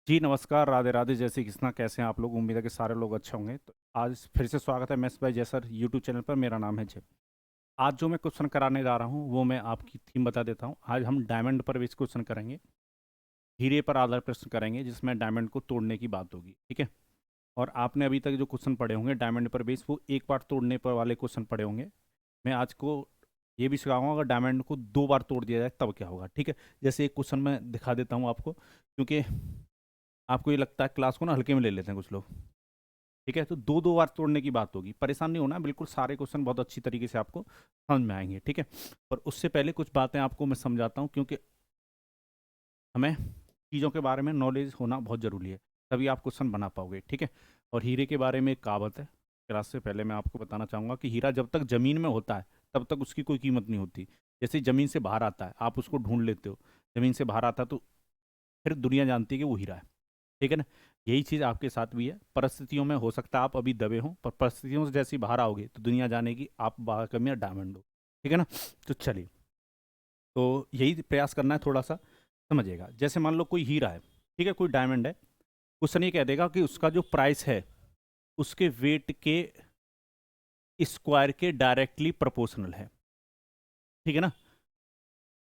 जी नमस्कार, राधे राधे, जय श्री कृष्णा। कैसे हैं आप लोग? उम्मीद है कि सारे लोग अच्छे होंगे। तो आज फिर से स्वागत है maths by Jaisar YouTube channel पर। मेरा नाम है जय। आज जो मैं क्वेश्चन कराने जा रहा हूँ वो मैं आपकी थीम बता देता हूँ। आज हम डायमंड पर बेस क्वेश्चन करेंगे, हीरे पर आधार प्रश्न करेंगे, जिसमें डायमंड को तोड़ने की बात होगी। ठीक है। और आपने अभी तक जो क्वेश्चन पढ़े होंगे डायमंड पर बेस, वो एक बार तोड़ने पर वाले क्वेश्चन पढ़े होंगे। मैं आज को ये भी सिखाऊंगा अगर डायमंड को दो बार तोड़ दिया जाए तब क्या होगा। ठीक है। जैसे एक क्वेश्चन मैं दिखा देता हूँ आपको, क्योंकि आपको ये लगता है क्लास को ना हल्के में ले लेते हैं कुछ लोग। ठीक है। तो दो दो बार तोड़ने की बात होगी, परेशान नहीं होना, बिल्कुल सारे क्वेश्चन बहुत अच्छी तरीके से आपको समझ में आएंगे। ठीक है। पर उससे पहले कुछ बातें आपको मैं समझाता हूँ, क्योंकि हमें चीज़ों के बारे में नॉलेज होना बहुत ज़रूरी है, तभी आप क्वेश्चन बना पाओगे। ठीक है। और हीरे के बारे में एक कहावत है, क्लास से पहले मैं आपको बताना चाहूँगा कि हीरा जब तक ज़मीन में होता है तब तक उसकी कोई कीमत नहीं होती। जैसे ज़मीन से बाहर आता है, आप उसको ढूंढ लेते हो, ज़मीन से बाहर आता है तो फिर दुनिया जानती है कि वो हीरा है। ठीक है ना। यही चीज़ आपके साथ भी है। परिस्थितियों में हो सकता है आप अभी दबे हों, पर परिस्थितियों से जैसे ही बाहर आओगे तो दुनिया जानेगी आप वाकई में डायमंड हो। ठीक है ना। तो चलिए, तो यही प्रयास करना है, थोड़ा सा समझिएगा। जैसे मान लो कोई हीरा है, ठीक है, कोई डायमंड है। क्वेश्चन ये कह देगा कि उसका जो प्राइस है उसके वेट के स्क्वायर के डायरेक्टली प्रोपोर्शनल है। ठीक है ना।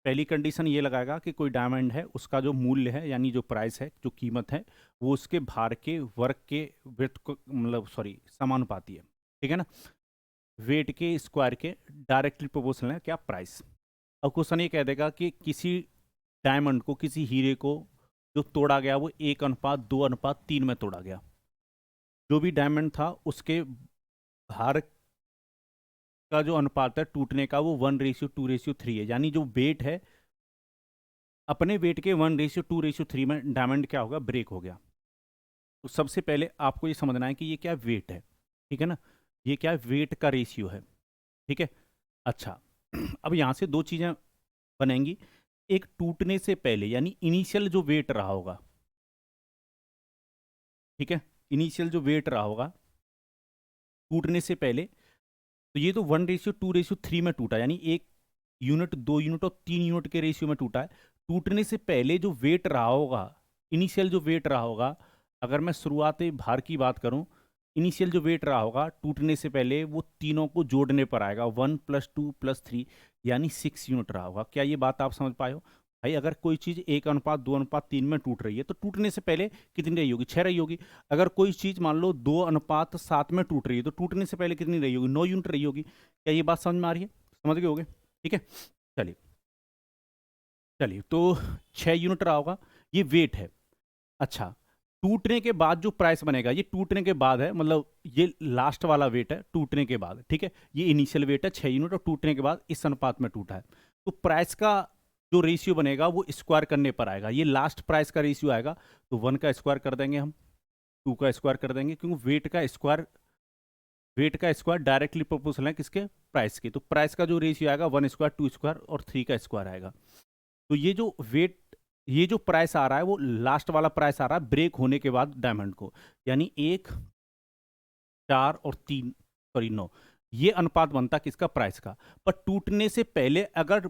पहली कंडीशन ये लगाएगा कि कोई डायमंड है, उसका जो मूल्य है यानी जो प्राइस है, जो कीमत है, वो उसके भार के वर्ग के वेट को, मतलब सॉरी, समानुपाती है। ठीक है ना। वेट के स्क्वायर के डायरेक्टली प्रोपोर्शनल है क्या? प्राइस। अब क्वेश्चन ये कह देगा कि किसी डायमंड को, किसी हीरे को जो तोड़ा गया वो 1:2:3 में तोड़ा गया। जो भी डायमंड था उसके भार का जो अनुपात है टूटने का, वो 1:2:3 है। यानी जो वेट है, अपने वेट के 1:2:3 में डायमंड क्या होगा? ब्रेक हो गया। तो सबसे पहले आपको ये समझना है कि ये क्या वेट है। ठीक है ना। ये क्या वेट का रेशियो है। ठीक है। अच्छा, अब यहां से दो चीजें बनेंगी। एक, टूटने से पहले यानी इनिशियल जो वेट रहा होगा। ठीक है। इनिशियल जो वेट रहा होगा टूटने से पहले, तो ये तो 1:2:3 में टूटा, यानी 1 यूनिट, 2 यूनिट और 3 यूनिट के रेशियो में टूटा है। टूटने से पहले जो वेट रहा होगा, इनिशियल जो वेट रहा होगा, अगर मैं शुरुआती भार की बात करूं, इनिशियल जो वेट रहा होगा टूटने से पहले, वो तीनों को जोड़ने पर आएगा, 1+2+3, यानी 6 यूनिट रहा होगा। क्या ये बात आप समझ पाए हो? भाई अगर कोई चीज़ 1:2:3 में टूट रही है तो टूटने से पहले कितनी रही होगी? 6 रही होगी। अगर कोई चीज़ मान लो 2:7 में टूट रही है तो टूटने से पहले कितनी रही होगी? 9 यूनिट रही होगी। क्या ये बात समझ में आ रही है? समझ गए होगे। ठीक है। चलिए, चलिए तो 6 यूनिट रहा होगा, ये वेट है। अच्छा, टूटने के बाद जो प्राइस बनेगा, ये टूटने के बाद है, मतलब ये लास्ट वाला वेट है टूटने के बाद। ठीक है। ये इनिशियल वेट है 6 यूनिट और टूटने के बाद इस अनुपात में टूटा है। तो प्राइस का जो रेशियो बनेगा वो स्क्वायर करने पर आएगा। ये लास्ट प्राइस का रेशियो आएगा, तो 1 का स्क्वायर कर देंगे हम, 2 का स्क्वायर कर देंगे, क्योंकि वेट का स्क्वायर डायरेक्टली प्रोपोर्शनल है किसके? प्राइस के। तो प्राइस का जो रेशियो आएगा 1 स्क्वायर, 2 स्क्वायर और 3 का स्क्वायर आएगा। तो ये जो प्राइस आ रहा है वो लास्ट वाला प्राइस आ रहा है ब्रेक होने के बाद डायमंड को, यानी 1, 4 और 3, सॉरी 9, ये अनुपात बनता किसका? प्राइस का। पर टूटने से पहले अगर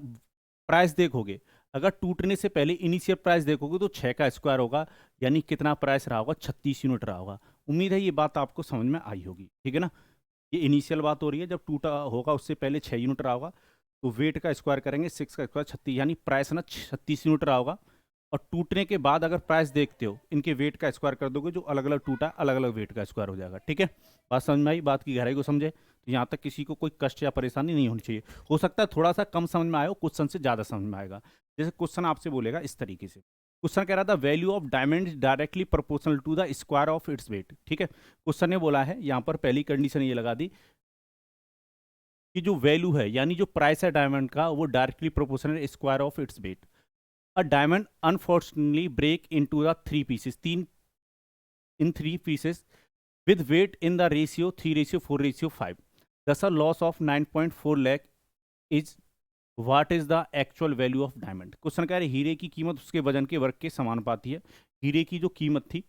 प्राइस देखोगे, अगर टूटने से पहले इनिशियल प्राइस देखोगे तो 6 का स्क्वायर होगा, यानी कितना प्राइस रहा होगा? 36 यूनिट रहा होगा। उम्मीद है ये बात आपको समझ में आई होगी। ठीक है ना। ये इनिशियल बात हो रही है, जब टूटा होगा उससे पहले 6 यूनिट रहा होगा, तो वेट का स्क्वायर करेंगे, 6 का स्क्वायर 36, यानी प्राइस ना 36 यूनिट रहा होगा। और टूटने के बाद अगर प्राइस देखते हो, इनके वेट का स्क्वायर कर दोगे, जो अलग अलग टूटा अलग अलग वेट का स्क्वायर हो जाएगा। ठीक है। बात समझ में आई? बात की गहराई को समझे तो यहाँ तक किसी को कोई कष्ट या परेशानी नहीं होनी चाहिए। हो सकता है थोड़ा सा कम समझ में आए हो, क्वेश्चन से ज़्यादा समझ में आएगा। जैसे क्वेश्चन आपसे बोलेगा इस तरीके से, क्वेश्चन कह रहा था value of diamond directly proportional to the square of its weight. ठीक है। क्वेश्चन ने बोला है, यहाँ पर पहली कंडीशन ये लगा दी कि जो वैल्यू है यानी जो प्राइस है डायमंड का, वो directly proportional square of its weight. A diamond unfortunately break into the three pieces, in three pieces with weight in the ratio 3:4:5, thus a loss of 9.4 lakh is what is the actual value of diamond। Question कह रहे हीरे की कीमत उसके वजन के वर्ग के समानुपाती है। हीरे की जो कीमत थी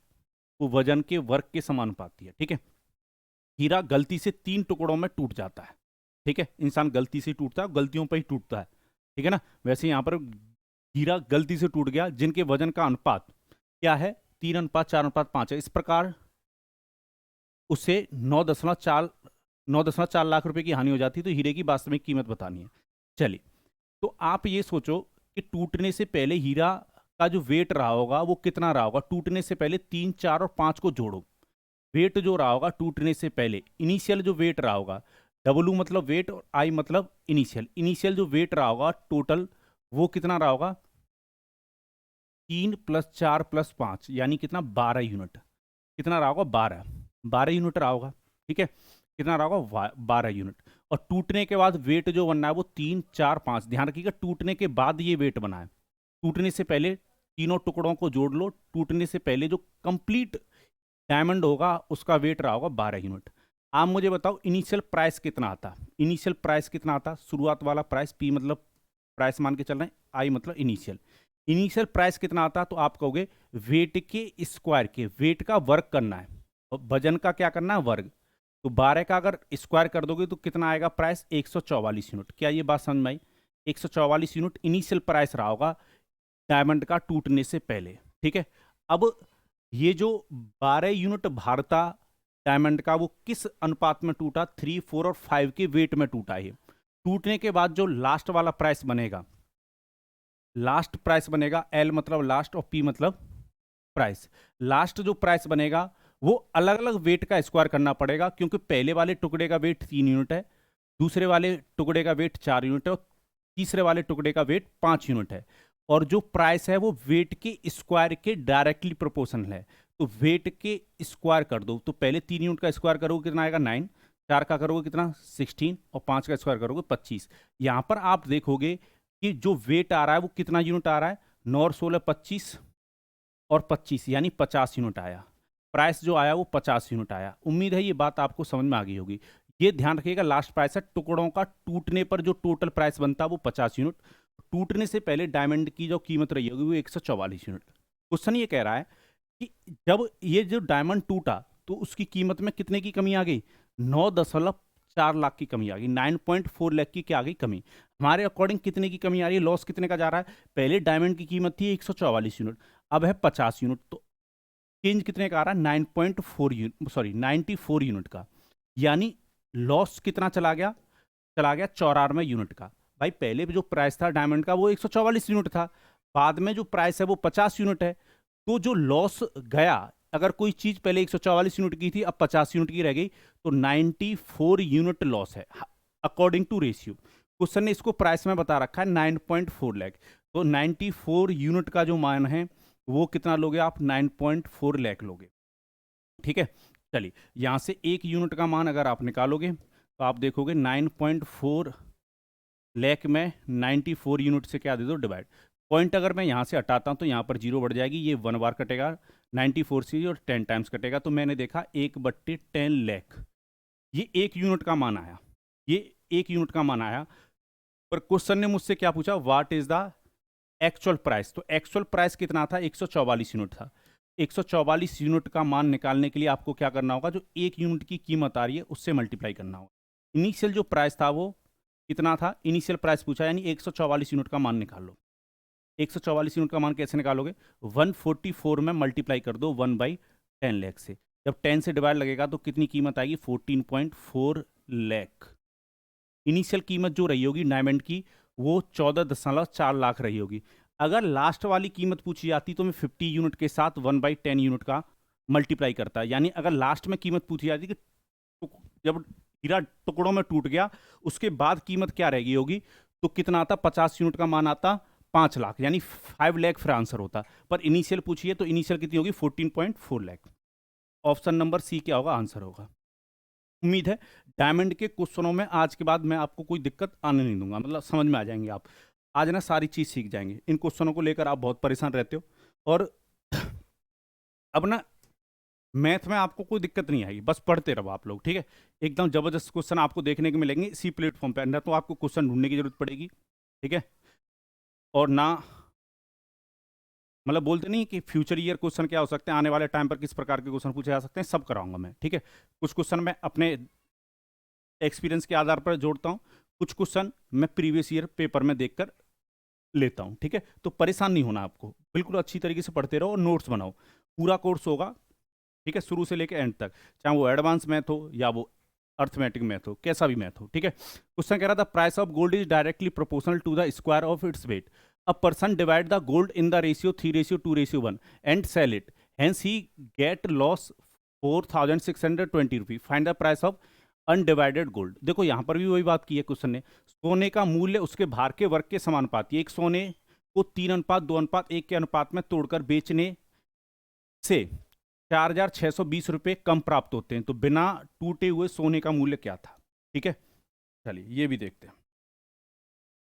वो वजन के वर्ग के समानुपाती है। ठीक है। हीरा गलती से 3 टुकड़ों में टूट जाता है। ठीक है। इंसान गलती से टूटता है, गलतियों पर ही टूटता है। ठीक है ना। वैसे यहाँ पर हीरा गलती से टूट गया, जिनके वजन का अनुपात क्या है? 3:4:5 है। इस प्रकार उसे 9.4 लाख रुपए की हानि हो जाती है। तो हीरे की वास्तविक कीमत बतानी है। चलिए, तो आप ये सोचो कि टूटने से पहले हीरा का जो वेट रहा होगा वो कितना रहा होगा। टूटने से पहले 3, 4 और 5 को जोड़ो। वेट जो रहा होगा टूटने से पहले, इनिशियल जो वेट रहा होगा, W मतलब वेट और I मतलब इनिशियल, इनिशियल जो वेट रहा होगा टोटल, वो कितना रहा होगा, 3 + 4 + 5 यानी कितना, 12 यूनिट। कितना रहा होगा, 12 यूनिट रहा होगा। ठीक है, कितना रहा होगा, 12 यूनिट। और टूटने के बाद वेट जो बनना है वो 3, 4, 5। ध्यान रखिएगा, टूटने के बाद ये वेट बना है। टूटने से पहले तीनों टुकड़ों को जोड़ लो। टूटने से पहले जो कंप्लीट डायमंड होगा उसका वेट रहा होगा 12 यूनिट। आप मुझे बताओ इनिशियल प्राइस कितना आता। इनिशियल प्राइस कितना आता, शुरुआत वाला प्राइस, पी मतलब प्राइस मान के चल रहे हैं, आई मतलब इनिशियल। इनिशियल प्राइस कितना आता, तो आप कहोगे वेट के स्क्वायर के, वेट का वर्ग करना है और वजन का क्या करना है, वर्ग। तो 12 का अगर स्क्वायर कर दोगे तो कितना आएगा प्राइस, 144 यूनिट। क्या ये बात समझ में आई? 144 यूनिट इनिशियल प्राइस रहा होगा डायमंड का टूटने से पहले। ठीक है, अब ये जो 12 यूनिट भारता डायमंड का, वो किस अनुपात में टूटा, 3, 4 और 5 के वेट में टूटा है। टूटने के बाद जो लास्ट वाला प्राइस बनेगा, लास्ट प्राइस बनेगा, L मतलब लास्ट और P मतलब प्राइस। लास्ट जो प्राइस बनेगा वो अलग अलग वेट का स्क्वायर करना पड़ेगा, क्योंकि पहले वाले टुकड़े का वेट 3 यूनिट है, दूसरे वाले टुकड़े का वेट 4 यूनिट है और तीसरे वाले टुकड़े का वेट 5 यूनिट है। और जो प्राइस है वो वेट के स्क्वायर के डायरेक्टली प्रोपोर्शनल है। तो वेट के स्क्वायर कर दो, तो पहले 3 यूनिट का स्क्वायर करोगे कितना आएगा, 9, 4 का करोगे कितना, 16 और 5 का स्क्वायर करोगे 25। यहां पर आप देखोगे कि जो वेट आ रहा है वो कितना यूनिट आ रहा है, 9 और 16 25 और 25 यानी 50 यूनिट आया। प्राइस जो आया वो 50 यूनिट आया। उम्मीद है ये बात आपको समझ में आ गई होगी। ये ध्यान रखिएगा, लास्ट प्राइस है टुकड़ों का टूटने पर जो टोटल प्राइस बनता है वो 50 यूनिट। टूटने से पहले डायमंड की जो कीमत रही होगी वो 144 यूनिट। क्वेश्चन ये कह रहा है कि जब ये जो डायमंड टूटा तो उसकी कीमत में कितने की कमी आ गई, 9.4 लाख की कमी आ गई। 9.4 लाख की क्या आ गई, कमी। हमारे अकॉर्डिंग कितने की कमी आ रही है, लॉस कितने का जा रहा है। पहले डायमंड की कीमत थी 144 यूनिट, अब है 50 यूनिट, तो चेंज कितने का आ रहा है, 9.4 यूनिट, सॉरी 94 यूनिट का। यानी लॉस कितना चला गया, 94 यूनिट का। भाई पहले जो प्राइस था डायमंड का वो 144 यूनिट था, बाद में जो प्राइस है वो 50 यूनिट है। तो जो लॉस गया, अगर कोई चीज पहले 144 यूनिट की थी अब 50 यूनिट की रह गई, तो 94 यूनिट लॉस है अकॉर्डिंग टू रेशियो। क्वेश्चन ने इसको प्राइस में बता रखा है 9.4 लाख। तो 94 यूनिट का जो मान है वो कितना लोगे आप, 9.4 लाख लोगे। ठीक है, चलिए यहां से 1 यूनिट का मान अगर आप निकालोगे तो आप देखोगे 9.4 लाख में 94 यूनिट से क्या दे दो, डिवाइड। पॉइंट अगर मैं यहाँ से हटाता हूँ तो यहाँ पर जीरो बढ़ जाएगी, ये 1 बार कटेगा 94 से और 10 टाइम्स कटेगा, तो मैंने देखा 1/10 लाख, ये 1 यूनिट का मान आया, ये 1 यूनिट का मान आया। पर क्वेश्चन ने मुझसे क्या पूछा, what is the actual price. तो एक्चुअल प्राइस कितना था, 144 यूनिट था। 144 यूनिट का मान निकालने के लिए आपको क्या करना होगा, जो 1 यूनिट की कीमत आ रही है उससे मल्टीप्लाई करना होगा। इनिशियल जो प्राइस था वो कितना था, इनिशियल प्राइस पूछा, यानी 144 यूनिट का मान निकाल लो। 144 यूनिट का मान कैसे निकालोगे, 144 में मल्टीप्लाई कर दो 1/10 लाख से। जब 10 से डिवाइड लगेगा तो कितनी कीमत आएगी, 14.4 लाख। इनिशियल कीमत जो रही होगी डायमंड की वो 14.4 लाख रही होगी। अगर लास्ट वाली कीमत पूछी जाती तो मैं 50 यूनिट के साथ 1/10 यूनिट का मल्टीप्लाई करता। यानी अगर लास्ट में कीमत पूछी जाती कि जब हीरा टुकड़ों में टूट गया उसके बाद कीमत क्या रह गई होगी, तो कितना आता, 50 यूनिट का मान आता 5 लाख, यानी 5 लाख फिर आंसर होता। पर इनिशियल पूछिए तो इनिशियल कितनी होगी, 14.4 लाख। ऑप्शन नंबर सी क्या होगा, आंसर होगा। उम्मीद है डायमंड के क्वेश्चनों में आज के बाद मैं आपको कोई दिक्कत आने नहीं दूंगा, मतलब समझ में आ जाएंगे आप। आज ना सारी चीज़ सीख जाएंगे। इन क्वेश्चनों को लेकर आप बहुत परेशान रहते हो, और अब ना मैथ में आपको कोई दिक्कत नहीं आएगी, बस पढ़ते रहो आप लोग, ठीक है। एकदम जबरदस्त क्वेश्चन आपको देखने को मिलेंगे इसी प्लेटफॉर्म पे, अंदर तो आपको क्वेश्चन ढूंढने की जरूरत पड़ेगी, ठीक है। और ना मतलब बोलते नहीं कि फ्यूचर ईयर क्वेश्चन क्या हो सकते हैं, आने वाले टाइम पर किस प्रकार के क्वेश्चन पूछे जा सकते हैं, सब कराऊंगा मैं, ठीक है। कुछ क्वेश्चन मैं अपने एक्सपीरियंस के आधार पर जोड़ता हूँ, कुछ क्वेश्चन मैं प्रीवियस ईयर पेपर में देखकर लेता हूँ, ठीक है। तो परेशान नहीं होना आपको, बिल्कुल अच्छी तरीके से पढ़ते रहो और नोट्स बनाओ। पूरा कोर्स होगा, ठीक है, शुरू से लेकर एंड तक, चाहे वो एडवांस मैथ हो या वो अर्थमेटिक मैथ हो, कैसा भी मैथ हो, ठीक है। क्वेश्चन कह रहा था price of gold is directly proportional to the square of its weight. A person divide the gold in the ratio 3:2:1 and sell it, hence he get loss 4,620 rupee. Find the price of undivided gold. देखो यहाँ पर भी वही बात की है question ने, सोने का मूल्य उसके भार के वर्ग के समानुपाती, एक सोने को 3:2:1 के अनुपात में तोड़कर बेचने से 4,620 रुपये कम प्राप्त होते हैं। तो बिना टूटे हुए सोने का मूल्य क्या था, ठीक है। चलिए ये भी देखते हैं।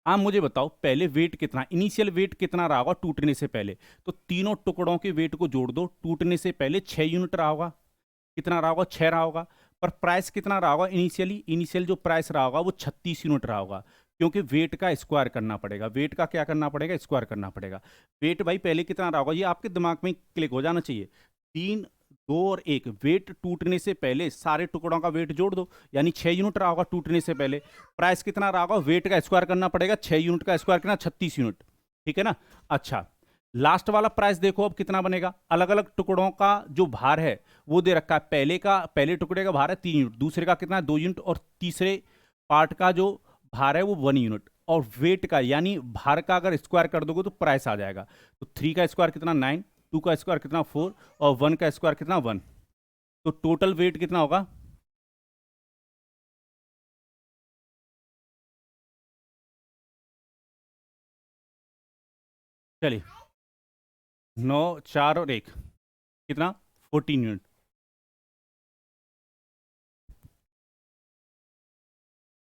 आप मुझे बताओ पहले वेट कितना, इनिशियल वेट कितना रहा होगा टूटने से पहले। तो तीनों टुकड़ों के वेट को जोड़ दो, टूटने से पहले 6 यूनिट रहा होगा, कितना रहा होगा, 6 रहा होगा। पर प्राइस कितना रहा होगा इनिशियली, इनिशियल जो प्राइस रहा होगा वो 36 यूनिट रहा होगा, क्योंकि वेट का स्क्वायर करना पड़ेगा। वेट का क्या करना पड़ेगा, स्क्वायर करना पड़ेगा। वेट भाई पहले कितना रहा होगा, ये आपके दिमाग में क्लिक हो जाना चाहिए। 3, 2 और 1, वेट टूटने से पहले सारे टुकड़ों का वेट जोड़ दो, यानी 6 यूनिट रहा होगा टूटने से पहले। प्राइस कितना रहा होगा, वेट का स्क्वायर करना पड़ेगा, 6 यूनिट का स्क्वायर कितना, 36 यूनिट, ठीक है ना। अच्छा, लास्ट वाला प्राइस देखो अब कितना बनेगा। अलग अलग टुकड़ों का जो भार है वो दे रखा है। पहले टुकड़े का भार है 3 यूनिट, दूसरे का कितना है 2 यूनिट, और तीसरे पार्ट का जो भार है वो 1 यूनिट। और वेट का यानी भार का अगर स्क्वायर कर दोगे तो प्राइस आ जाएगा। तो 3 का स्क्वायर कितना 9, 2 का स्क्वायर कितना 4, और 1 का स्क्वायर कितना 1। तो टोटल वेट कितना होगा, चलिए 9, 4 और 1 कितना 14 यूनिट।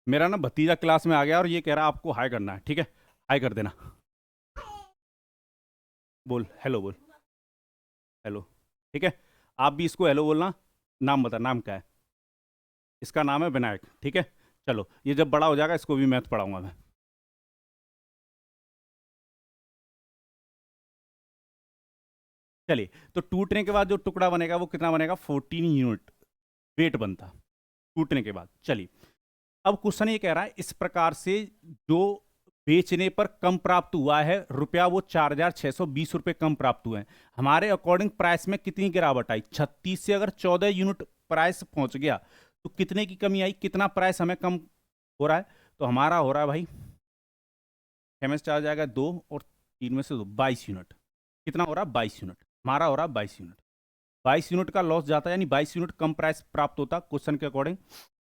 मेरा ना भतीजा क्लास में आ गया और ये कह रहा है आपको हाई करना है, ठीक है, हाई कर देना। बोल हेलो, बोल हेलो, ठीक है। आप भी इसको हेलो बोलना। नाम बता, नाम क्या है। इसका नाम है विनायक, ठीक है। चलो ये जब बड़ा हो जाएगा इसको भी मैथ पढ़ाऊंगा मैं। चलिए, तो टूटने के बाद जो टुकड़ा बनेगा वो कितना बनेगा, 14 यूनिट वेट बनता टूटने के बाद। चलिए अब क्वेश्चन ये कह रहा है इस प्रकार से जो बेचने पर कम प्राप्त हुआ है रुपया, वो 4,620 रुपये कम प्राप्त हुए हैं। हमारे अकॉर्डिंग प्राइस में कितनी गिरावट आई, 36 से अगर 14 यूनिट प्राइस पहुंच गया तो कितने की कमी आई, कितना प्राइस हमें कम हो रहा है। तो हमारा हो रहा है भाई, एमएस चार्ज आएगा 2 और 3 में से 2, 22 यूनिट। कितना हो रहा है, 22 यूनिट। हमारा हो रहा है 22 यूनिट। 22 यूनिट का लॉस जाता है, यानी 22 यूनिट कम प्राइस प्राप्त होता। क्वेश्चन के अकॉर्डिंग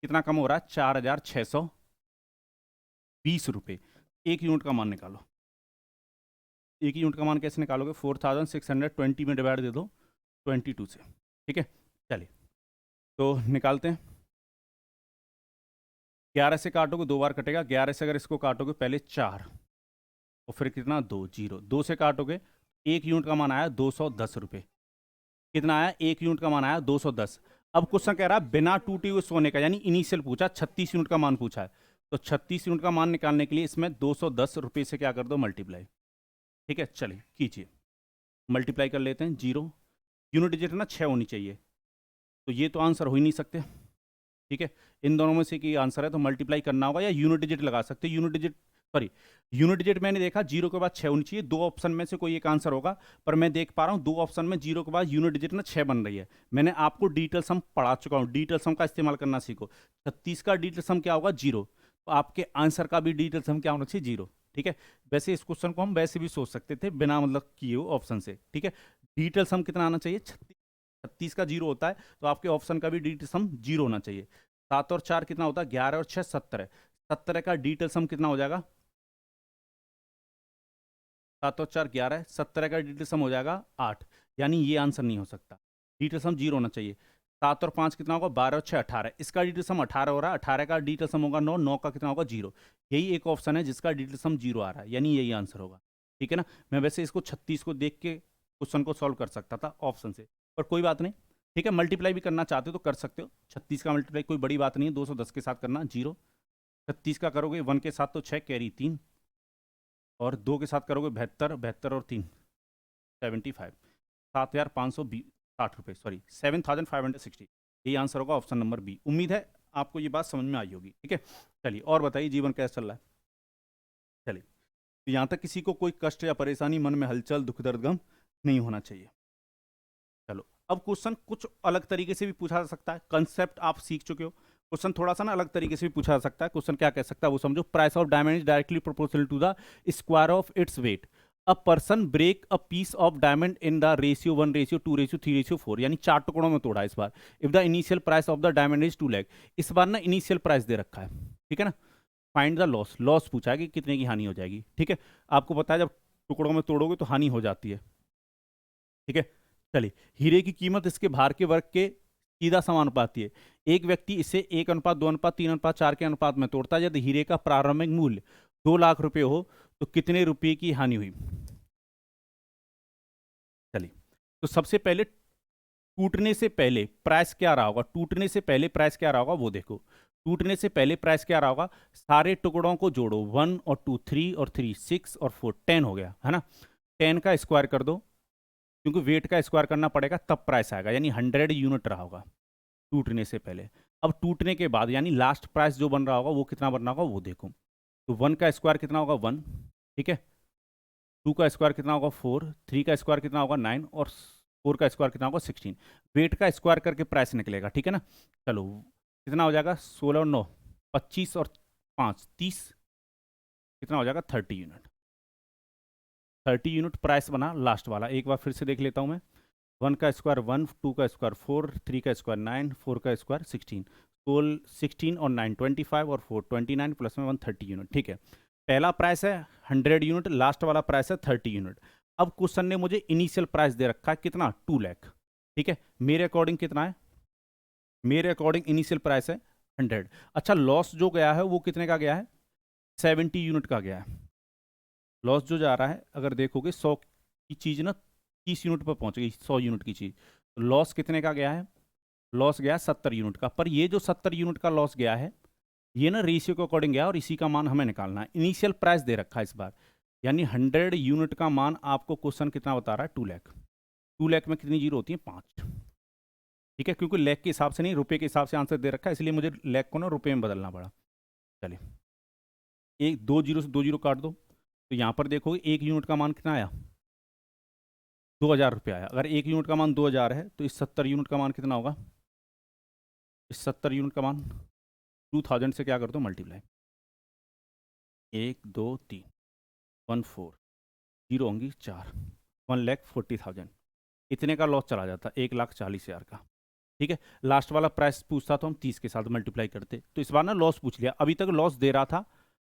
कितना कम हो रहा है, 4,620 रुपये। एक यूनिट का मान निकालो। एक यूनिट का मान कैसे निकालोगे, 4,620 में डिवाइड दे दो 22 से, ठीक है। चलिए तो निकालते हैं। 11 से काटोगे 2 बार कटेगा, 11 से अगर इसको काटोगे पहले 4 और फिर कितना 2, 0, 2 से काटोगे, एक यूनिट का मान आया 210 रुपये। कितना आया, एक यूनिट का मान आया 210। अब क्वेश्चन कह रहा है बिना टूटे हुए सोने का, यानी इनिशियल पूछा, 36 यूनिट का मान पूछा है। तो 36 यूनिट का मान निकालने के लिए इसमें 210 रुपये से क्या कर दो, मल्टीप्लाई, ठीक है। चलिए कीजिए, मल्टीप्लाई कर लेते हैं। 0 यूनिट डिजिट ना 6 होनी चाहिए, तो ये तो आंसर हो ही नहीं सकते, ठीक है। इन दोनों में से कि आंसर है तो मल्टीप्लाई करना होगा, या यूनिट डिजिट लगा सकते हैं। Unit digit, sorry, unit digit मैंने देखा 0 के बाद 6 होनी चाहिए, 2 ऑप्शन में से कोई एक आंसर होगा। पर मैं देख पा रहा हूँ 2 ऑप्शन में 0 के बाद यूनिट डिजिट ना 6 बन रही है। मैंने आपको डिजिटल सम पढ़ा चुका हूँ, डिजिटल सम का इस्तेमाल करना सीखो। 36 का डिजिटल सम क्या होगा, 0। तो आपके आंसर का भी डिजिटल सम क्या होना चाहिए, 0, ठीक है। वैसे इस क्वेश्चन को हम वैसे भी सोच सकते थे बिना मतलब किए हो ऑप्शन से, ठीक है। डिजिटल सम कितना आना चाहिए, 36 का 0 होता है, तो आपके ऑप्शन का भी डिजिटल सम 0 होना चाहिए। 7 और 4 कितना होता है, 11 और 6 17 है। 17 का डिजिटल सम कितना हो जाएगा, 7 और 4 11 है, 17 का डिजिटल सम हो जाएगा 8। यानी ये आंसर नहीं हो सकता, डिजिटल सम 0 होना चाहिए। 7 और 5 कितना होगा, 12 और 6 18, इसका डिजिटल सम 18 हो रहा है। 18 का डिजिटल सम होगा 9, 9 का कितना होगा 0। यही एक ऑप्शन है जिसका डिजिटल सम 0 आ रहा है, यानी यही आंसर होगा, ठीक है ना। मैं वैसे इसको 36 को देख के क्वेश्चन को सॉल्व कर सकता था ऑप्शन से, पर कोई बात नहीं, ठीक है। मल्टीप्लाई भी करना चाहते हो तो कर सकते हो। 36 का मल्टीप्लाई कोई बड़ी बात नहीं है, 210 के साथ करना, 0। 36 का करोगे 1 के साथ तो 6 कैरी 3, और 2 के साथ करोगे 72, 72 और 3 75, 7,560 रुपये, सॉरी 7,560। यही आंसर होगा ऑप्शन नंबर बी। उम्मीद है आपको ये बात समझ में आई होगी, ठीक है। चलिए और बताइए जीवन कैसा चल रहा है। चलिए, तो यहाँ तक किसी को कोई कष्ट या परेशानी, मन में हलचल, दुख, दर्द, गम नहीं होना चाहिए। अब क्वेश्चन कुछ अलग तरीके से भी पूछा जा सकता है, कंसेप्ट आप सीख चुके हो, क्वेश्चन थोड़ा सा ना अलग तरीके से भी पूछा जा सकता है। क्वेश्चन क्या कह सकता है वो समझो, price of diamond is directly proportional to the square of its weight. A person break a piece of diamond in the ratio 1:2:3:4, यानी 4 टुकड़ों में तोड़ा इस बार। If the initial price of the diamond is 2 lakh, इस बार ना इनिशियल प्राइस दे रखा है, ठीक है ना। फाइंड द लॉस, लॉस पूछा है कि कितने की हानि हो जाएगी, ठीक है। आपको पता है जब टुकड़ों में तोड़ोगे तो हानि हो जाती है, ठीक है। चलिए, हीरे की कीमत इसके भार के वर्ग के सीधा समानुपाती है। एक व्यक्ति इसे 1:2:3:4 के अनुपात में तोड़ता है। यदि हीरे का प्रारंभिक मूल्य 2 लाख रुपए हो तो कितने रुपए की हानि हुई। चलिए, तो सबसे पहले टूटने से पहले प्राइस क्या रहा होगा, टूटने से पहले प्राइस क्या रहा होगा वो देखो। टूटने से पहले प्राइस क्या रहा होगा, सारे टुकड़ों को जोड़ो, 1 और 2, 3 और 3, 6 और 4, 10 हो गया है ना। 10 का स्क्वायर कर दो, क्योंकि वेट का स्क्वायर करना पड़ेगा तब प्राइस आएगा, यानी 100 यूनिट रहा होगा टूटने से पहले। अब टूटने के बाद यानी लास्ट प्राइस जो बन रहा होगा वो कितना बन रहा होगा वो देखो। तो 1 का स्क्वायर कितना होगा 1, ठीक है। 2 का स्क्वायर कितना होगा 4, 3 का स्क्वायर कितना होगा 9 और 4 का स्क्वायर कितना होगा 16। वेट का स्क्वायर करके प्राइस निकलेगा, ठीक है ना। चलो, कितना हो जाएगा 16 और 9 25 और 5 30, कितना हो जाएगा 30 यूनिट। 30 यूनिट प्राइस बना लास्ट वाला। एक बार फिर से देख लेता हूँ मैं। 1 का स्क्वायर 1, 2 का स्क्वायर 4, 3 का स्क्वायर 9, 4 का स्क्वायर 16, टोल 16 और 9 25 और 4 29 प्लस में 1 30 यूनिट, ठीक है। पहला प्राइस है 100 यूनिट, लास्ट वाला प्राइस है 30 यूनिट। अब क्वेश्चन ने मुझे इनिशियल प्राइस दे रखा है कितना 2 लाख, ठीक है। मेरे अकॉर्डिंग कितना है, मेरे अकॉर्डिंग इनिशियल प्राइस है 100। अच्छा, लॉस जो गया है वो कितने का गया है 70 यूनिट का गया है। लॉस जो जा रहा है अगर देखोगे 100 की चीज़ ना 30 यूनिट पर पहुंच गई, 100 यूनिट की चीज़। लॉस कितने का गया है, लॉस गया 70 यूनिट का। पर ये जो 70 यूनिट का लॉस गया है ये ना रेशियो के अकॉर्डिंग गया और इसी का मान हमें निकालना है। इनिशियल प्राइस दे रखा है इस बार, यानी 100 यूनिट का मान आपको क्वेश्चन कितना बता रहा है 2 लाख। 2 लाख में कितनी जीरो होती है 5, ठीक है। क्योंकि लाख के हिसाब से नहीं रुपए के हिसाब से आंसर दे रखा है, इसलिए मुझे लाख को ना रुपए में बदलना पड़ा। चलिए, एक 2 जीरो से 2 जीरो काट दो, तो यहाँ पर देखोगे 1 यूनिट का मान कितना आया 2000 रुपये आया। अगर 1 यूनिट का मान 2000 है तो इस 70 यूनिट का मान कितना होगा, इस 70 यूनिट का मान 2000 से क्या कर दो मल्टीप्लाई, 1 2 3 1 4 जीरो होंगी 4, 1,40,000 इतने का लॉस चला जाता, 1,40,000 का, ठीक है। लास्ट वाला प्राइस पूछता तो हम 30 के साथ मल्टीप्लाई करते। तो इस बार ना लॉस पूछ लिया, अभी तक लॉस दे रहा था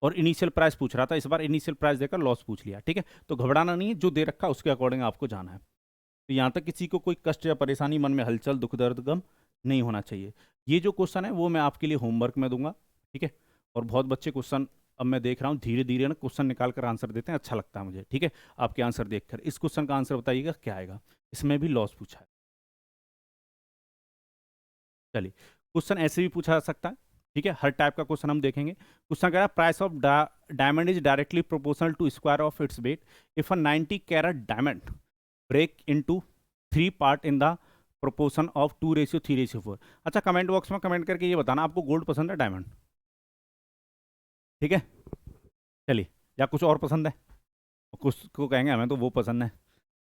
और इनिशियल प्राइस पूछ रहा था, इस बार इनिशियल प्राइस देकर लॉस पूछ लिया, ठीक है। तो घबराना नहीं है, जो दे रखा उसके अकॉर्डिंग आपको जाना है। तो यहाँ तक किसी को कोई कष्ट या परेशानी, मन में हलचल, दुख दर्द, गम नहीं होना चाहिए। ये जो क्वेश्चन है वो मैं आपके लिए होमवर्क में दूंगा, ठीक है। और बहुत बच्चे क्वेश्चन अब मैं देख रहा हूँ धीरे धीरे ना क्वेश्चन निकाल कर आंसर देते हैं, अच्छा लगता है मुझे, ठीक है। आपके आंसर देखकर इस क्वेश्चन का आंसर बताइएगा क्या आएगा, इसमें भी लॉस पूछा है। चलिए, क्वेश्चन ऐसे भी पूछा जा सकता है, ठीक है। हर टाइप का क्वेश्चन हम देखेंगे। क्वेश्चन कह रहा है price of diamond is directly proportional to square of its weight if a 90 carat diamond break into 3 part in the proportion of 2:3:4। अच्छा, कमेंट बॉक्स में कमेंट करके ये बताना आपको गोल्ड पसंद है डायमंड, ठीक है। चलिए, या कुछ और पसंद है, कुछ को कहेंगे हमें तो वो पसंद है,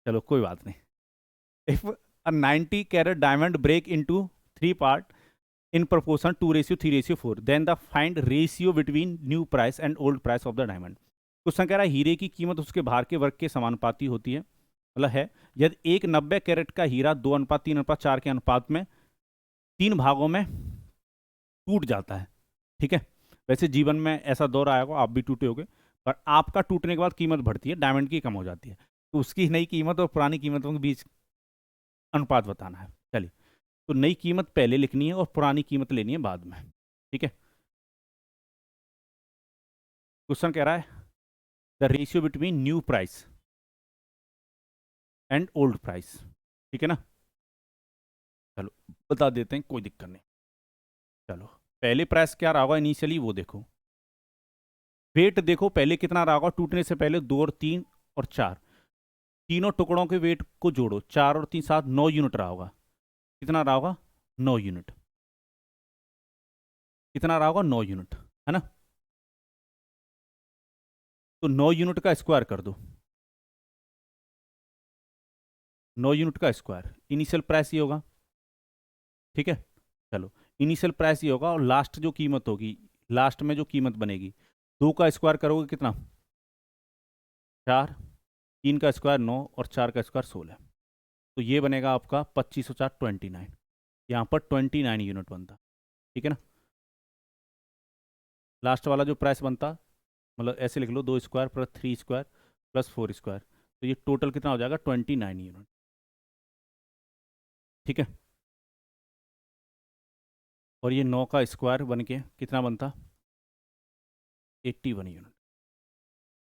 चलो कोई बात नहीं। If a 90 carat diamond break into 3 part in proportion 2:3:4 then the find ratio between new price and old price of the diamond। Question कह रहा है हीरे की कीमत उसके भार के वर्ग के समानुपाती होती है, मतलब है यदि एक 90 कैरेट का हीरा 2:3:4 के अनुपात में 3 भागों में टूट जाता है, ठीक है। वैसे जीवन में ऐसा दौर आया होगा, आप भी टूटे होगे, पर आपका टूटने के बाद कीमत बढ़ती है, डायमंड की कम हो जाती है। तो उसकी नई कीमत और पुरानी कीमतों के बीच अनुपात बताना है। चलिए, तो नई कीमत पहले लिखनी है और पुरानी कीमत लेनी है बाद में, ठीक है। क्वेश्चन कह रहा है the ratio between new price and old price, ठीक है ना। चलो बता देते हैं, कोई दिक्कत नहीं। चलो, पहले प्राइस क्या रहा होगा इनिशियली वो देखो। वेट देखो पहले कितना रहा होगा टूटने से पहले, 2 और 3 और 4, तीनों टुकड़ों के वेट को जोड़ो, 4 और 3 7 9 यूनिट रहा होगा। कितना रहा होगा 9 यूनिट, कितना रहा होगा 9 यूनिट, है ना। तो 9 यूनिट का स्क्वायर कर दो, 9 यूनिट का स्क्वायर, इनिशियल प्राइस ये होगा, ठीक है। चलो, इनिशियल प्राइस ये होगा और लास्ट जो कीमत होगी, लास्ट में जो कीमत बनेगी, 2 का स्क्वायर करोगे कितना, 4, 3 का स्क्वायर 9 और 4 का स्क्वायर 16, तो ये बनेगा आपका 25 और 4 29, यहाँ पर 29 यूनिट बनता, ठीक है ना। लास्ट वाला जो प्राइस बनता, मतलब ऐसे लिख लो, 2 square plus 3 square plus 4 square, तो ये टोटल कितना हो जाएगा, 29 यूनिट, ठीक है। और ये 9 का स्क्वायर बन के कितना बनता, 81 यूनिट,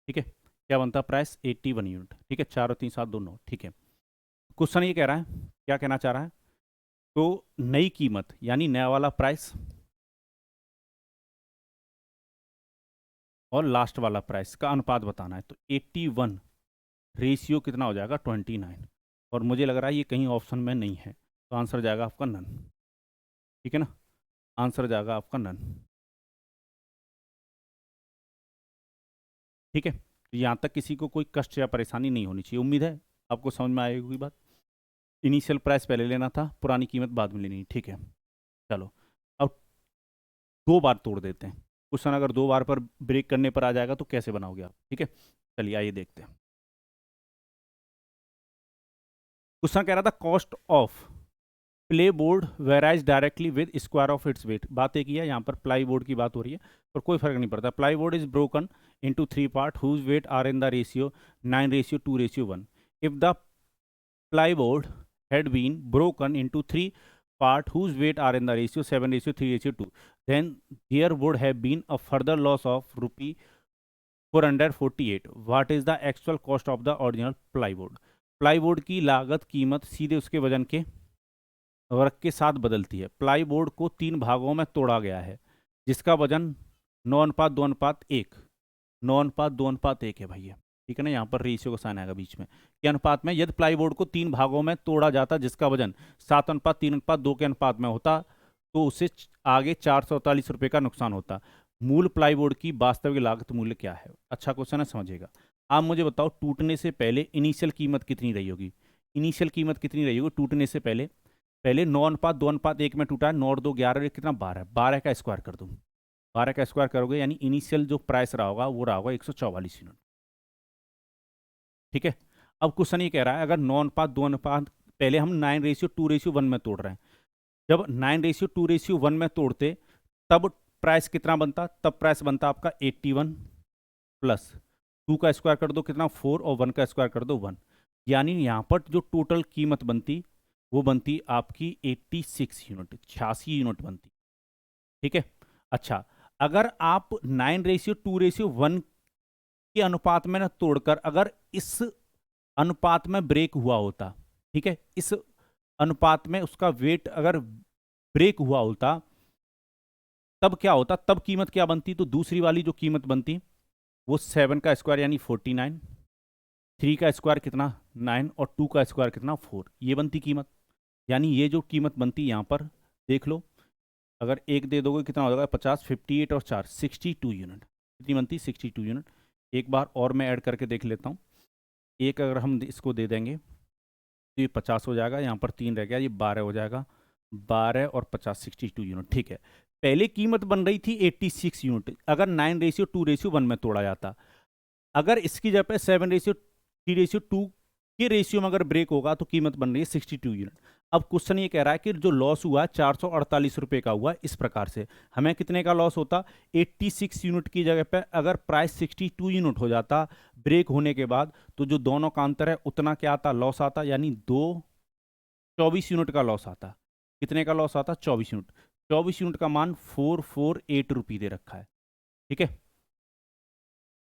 ठीक है। क्या बनता प्राइस, 81 यूनिट, ठीक है। 4 और 3 7 2 9, ठीक है। क्वेश्चन ये कह रहा है, क्या कहना चाह रहा है, तो नई कीमत यानी नया वाला प्राइस और लास्ट वाला प्राइस का अनुपात बताना है, तो 81 रेशियो कितना हो जाएगा, 29, और मुझे लग रहा है ये कहीं ऑप्शन में नहीं है, तो आंसर जाएगा आपका नन, ठीक है ना, आंसर जाएगा आपका नन, ठीक है। तो यहाँ तक किसी को कोई कष्ट या परेशानी नहीं होनी चाहिए, उम्मीद है आपको समझ में आएगी बात। इनिशियल प्राइस पहले लेना था, पुरानी कीमत बाद में लेनी, ठीक है। चलो, अब 2 बार तोड़ देते हैं, क्वेश्चन अगर 2 बार पर ब्रेक करने पर आ जाएगा तो कैसे बनाओगे आप, ठीक है। चलिए आइए देखते हैं। क्वेश्चन कह रहा था cost of play board varies directly with square of its wait, बात एक ही है, यहाँ पर प्लाई बोर्ड की बात हो रही है, पर कोई फर्क नहीं पड़ता। Ply board is broken into 3 part whose weight are in the ratio 9:2:1। If the plywood had been broken into 3 parts whose weight are in the ratio 7:3:2, then there would have been a further loss of rupee 448. What is the actual cost of the original plywood? Plywood की लागत कीमत सीधे उसके वजन के वर्ग के साथ बदलती है। प्लाईवुड को 3 भागों में तोड़ा गया है जिसका वजन 9:2:1, 9:2:1 है भैया, ठीक है ना। यहाँ पर रेशियो का साइन आएगा बीच में, के अनुपात में यदि प्लाईवुड को 3 भागों में तोड़ा जाता जिसका वजन 7:3:2 के अनुपात में होता, तो उसे आगे 448 रुपये का नुकसान होता। मूल प्लाईवुड की वास्तविक लागत मूल्य क्या है? अच्छा क्वेश्चन है, समझिएगा। आप मुझे बताओ, टूटने से पहले इनिशियल कीमत कितनी रही होगी? इनिशियल कीमत कितनी रही होगी टूटने से पहले? पहले 9:2:1 में टूटा है, 9 और 2 11, कितना 12, 12 का स्क्वायर कर दूँ, 12 का स्क्वायर करोगे यानी इनिशियल जो प्राइस रहा होगा वो रहा होगा 144 यूनिट, ठीक है। अब क्वेश्चन ये कह रहा है अगर 9:2:1, पहले हम 9:2:1 में तोड़ रहे हैं, जब 9:2:1 में तोड़ते तब प्राइस कितना बनता? तब प्राइस बनता आपका 81 प्लस 2 का स्क्वायर कर दो कितना 4 और 1 का स्क्वायर कर दो 1, यानी यहाँ पर जो टोटल कीमत बनती वो बनती आपकी 86 यूनिट, 86 यूनिट बनती, ठीक है। अच्छा, अगर आप 9:2:1 के अनुपात में ना तोड़कर अगर इस अनुपात में ब्रेक हुआ होता, ठीक है, इस अनुपात में उसका वेट अगर ब्रेक हुआ होता तब क्या होता, तब कीमत क्या बनती? तो दूसरी वाली जो कीमत बनती वो 7 का स्क्वायर यानी 49, 3 का स्क्वायर कितना 9 और 2 का स्क्वायर कितना 4, ये बनती कीमत। यानी ये जो कीमत बनती यहाँ पर देख लो, अगर एक दे दोगे कितना हो जाएगा 50, 58 और 4 62 यूनिट, कितनी बनती 62 यूनिट। एक बार और मैं ऐड करके देख लेता हूँ, एक अगर हम इसको दे देंगे तो ये 50 हो जाएगा, यहाँ पर 3 रह गया, ये 12 हो जाएगा, 12 और 50 62 यूनिट, ठीक है। पहले कीमत बन रही थी 86 यूनिट, अगर 9:2:1 में तोड़ा जाता, अगर इसकी जगह पे 7:3:2 के रेशियो में अगर ब्रेक होगा तो कीमत बन रही है 62 यूनिट। अब क्वेश्चन ये कह रहा है कि जो लॉस हुआ 448 रुपये का हुआ, इस प्रकार से हमें कितने का लॉस होता? 86 यूनिट की जगह पे अगर प्राइस 62 यूनिट हो जाता ब्रेक होने के बाद, तो जो दोनों का अंतर है उतना क्या आता, लॉस आता, यानी 24 यूनिट का लॉस आता। कितने का लॉस आता? 24 यूनिट। 24 यूनिट का मान 448 रुपये दे रखा है, ठीक है।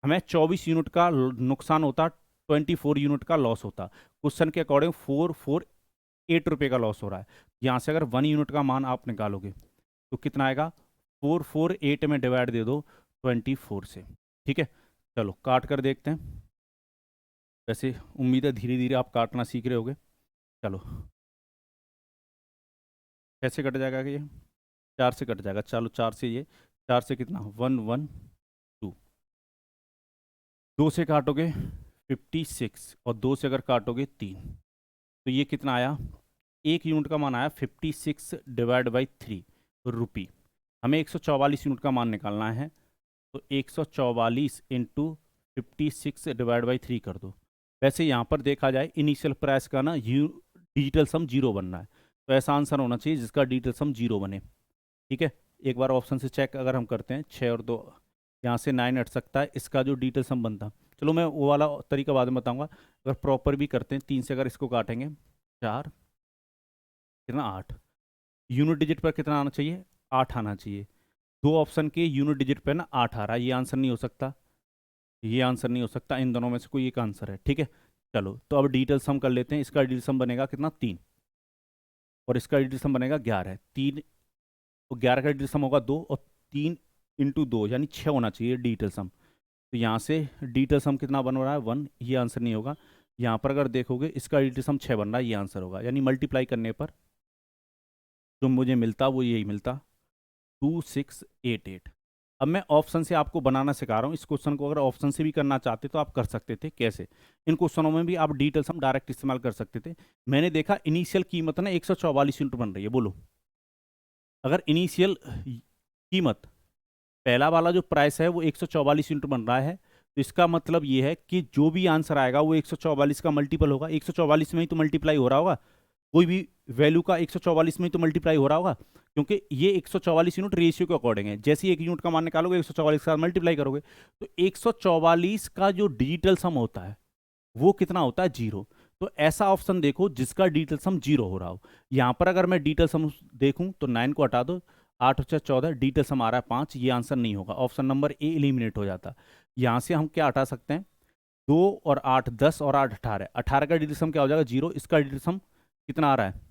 हमें 24 यूनिट का नुकसान होता, 24 यूनिट का लॉस होता। क्वेश्चन के अकॉर्डिंग 448 रुपये का लॉस हो रहा है। यहाँ से अगर 1 यूनिट का मान आप निकालोगे तो कितना आएगा? 448 में डिवाइड दे दो 24 से, ठीक है। चलो काट कर देखते हैं, वैसे उम्मीद है धीरे धीरे आप काटना सीख रहे होगे। चलो कैसे कट जाएगा ये? 4 से कट जाएगा, चलो 4 से ये, 4 से कितना 1 1 2, 2 से काटोगे 56 और 2 से अगर काटोगे 3, तो ये कितना आया, 1 यूनिट का मान आया 56 डिवाइड बाई 3 रुपी। हमें 144 यूनिट का मान निकालना है, तो 144 इंटू 56 डिवाइड बाई 3 कर दो। वैसे यहाँ पर देखा जाए इनिशियल प्राइस का ना डिजिटल सम 0 बनना है, तो ऐसा आंसर होना चाहिए जिसका डिजिटल सम 0 बने। ठीक है, एक बार ऑप्शन से चेक अगर हम करते हैं, 6 और 2 यहाँ से 9 हट सकता है, इसका जो डिजिटल सम बनता, चलो मैं वो वाला तरीका बाद में बताऊंगा। अगर प्रॉपर भी करते हैं, 3 से अगर इसको काटेंगे 4 कितना 8, यूनिट डिजिट पर कितना आना चाहिए, 8 आना चाहिए। दो ऑप्शन के यूनिट डिजिट पे ना 8 आ रहा है, ये आंसर नहीं हो सकता, ये आंसर नहीं हो सकता, इन दोनों में से कोई एक आंसर है। ठीक है, चलो तो अब डिजिटल सम कर लेते हैं। इसका डिजिटल सम बनेगा कितना 3, और इसका डिजिटल सम बनेगा 11। 3 और 11 का डिजिटल सम होगा 2, और 3 इंटू 2 यानी 6 होना चाहिए डिजिटल सम। तो यहाँ से डिजिटल सम कितना बन रहा है 1, ये आंसर नहीं होगा। यहाँ पर अगर देखोगे इसका डिजिटल सम 6 बन रहा है, ये आंसर होगा। यानी मल्टीप्लाई करने पर जो मुझे मिलता वो यही मिलता, 2688। अब मैं ऑप्शन से आपको बनाना सिखा रहा हूँ। इस क्वेश्चन को अगर ऑप्शन से भी करना चाहते तो आप कर सकते थे। कैसे, इन क्वेश्चनों में भी आप डिजिटल सम डायरेक्ट इस्तेमाल कर सकते थे। मैंने देखा इनिशियल कीमत ना 144 यूनिट बन रही है। बोलो, अगर इनिशियल कीमत पहला वाला जो प्राइस है वो 144 यूनिट बन रहा है, तो इसका मतलब ये है कि जो भी आंसर आएगा वो 144 का मल्टीपल होगा। 144 में ही तो मल्टीप्लाई हो रहा होगा, कोई भी वैल्यू का 144 में ही तो मल्टीप्लाई हो रहा होगा, क्योंकि ये 144 यूनिट रेशियो के अकॉर्डिंग है। जैसे ही 1 यूनिट का मान निकालोगे 144 के साथ मल्टीप्लाई करोगे, तो 144 का जो डिजिटल सम होता है वो कितना होता है 0। तो ऐसा ऑप्शन देखो जिसका डिजिटल सम 0 हो रहा हो। यहां पर अगर मैं डिजिटल सम देखूं तो 9 को हटा दो, 8 और 14, डिजिटल सम आ रहा है 5, ये आंसर नहीं होगा। ऑप्शन नंबर ए एलिमिनेट हो जाता। यहां से हम क्या हटा सकते हैं, 2 और 8 10 और 8 18, 18 का डिजिटल सम क्या हो जाएगा 0। इसका डिजिटल सम कितना आ रहा है,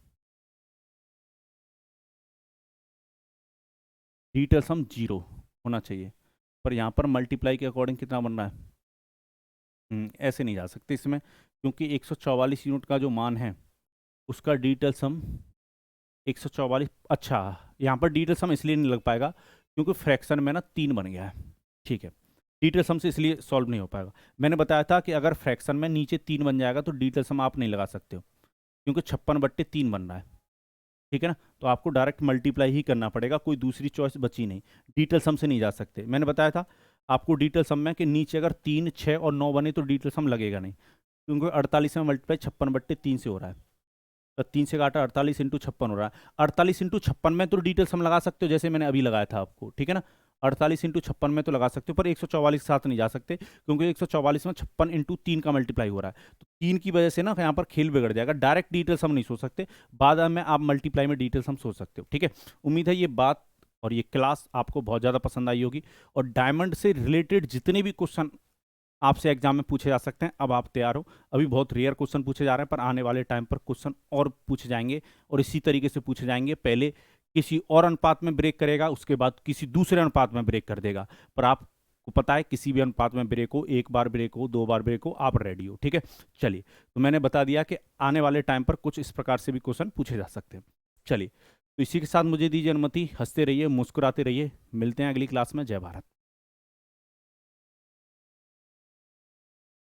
डिजिटल सम 0 होना चाहिए, पर यहाँ पर मल्टीप्लाई के अकॉर्डिंग कितना बन रहा है। ऐसे नहीं जा सकते इसमें, क्योंकि 144 यूनिट का जो मान है उसका डिजिटल सम 144। अच्छा, यहाँ पर डिजिटल सम इसलिए नहीं लग पाएगा क्योंकि फ्रैक्शन में ना 3 बन गया है। ठीक है, डिजिटल सम से इसलिए सॉल्व नहीं हो पाएगा। मैंने बताया था कि अगर फ्रैक्शन में नीचे 3 बन जाएगा तो डिजिटल सम आप नहीं लगा सकते हो, क्योंकि 56/3 बन रहा है। ठीक है ना, तो आपको डायरेक्ट मल्टीप्लाई ही करना पड़ेगा, कोई दूसरी चॉइस बची नहीं। डिजिटल सम से नहीं जा सकते। मैंने बताया था आपको डिजिटल सम में कि नीचे अगर 3 6 और 9 बने तो डिजिटल सम लगेगा नहीं, क्योंकि 48 में मल्टीप्लाई 56/3 से हो रहा है। तो 3 से काटा 48 इंटू 56 हो रहा है। 48 इंटू 56 में तो डिजिटल सम लगा सकते हो, जैसे मैंने अभी लगाया था आपको। ठीक है ना, 48 इंटू 56 में तो लगा सकते हो, पर 144 के साथ नहीं जा सकते, क्योंकि 144 में 56 इंटू 3 का मल्टीप्लाई हो रहा है। तो 3 की वजह से ना यहाँ पर खेल बिगड़ जाएगा। डायरेक्ट डिजिटल सम नहीं सोच सकते, बाद में आप मल्टीप्लाई में डिजिटल सम सोच सकते हो। ठीक है, उम्मीद है ये बात और ये क्लास आपको बहुत ज़्यादा पसंद आई होगी, और डायमंड से रिलेटेड जितने भी क्वेश्चन आपसे एग्जाम में पूछे जा सकते हैं, अब आप तैयार हो। अभी बहुत रेयर क्वेश्चन पूछे जा रहे हैं, पर आने वाले टाइम पर क्वेश्चन और पूछे जाएंगे, और इसी तरीके से पूछे जाएंगे। पहले किसी और अनुपात में ब्रेक करेगा, उसके बाद किसी दूसरे अनुपात में ब्रेक कर देगा, पर आपको पता है किसी भी अनुपात में ब्रेक हो, 1 बार ब्रेक हो, 2 बार ब्रेक हो, आप रेडी हो। ठीक है, चलिए, तो मैंने बता दिया कि आने वाले टाइम पर कुछ इस प्रकार से भी क्वेश्चन पूछे जा सकते हैं। चलिए, तो इसी के साथ मुझे दीजिए अनुमति। हंसते रहिए, मुस्कुराते रहिए, मिलते हैं अगली क्लास में। जय भारत।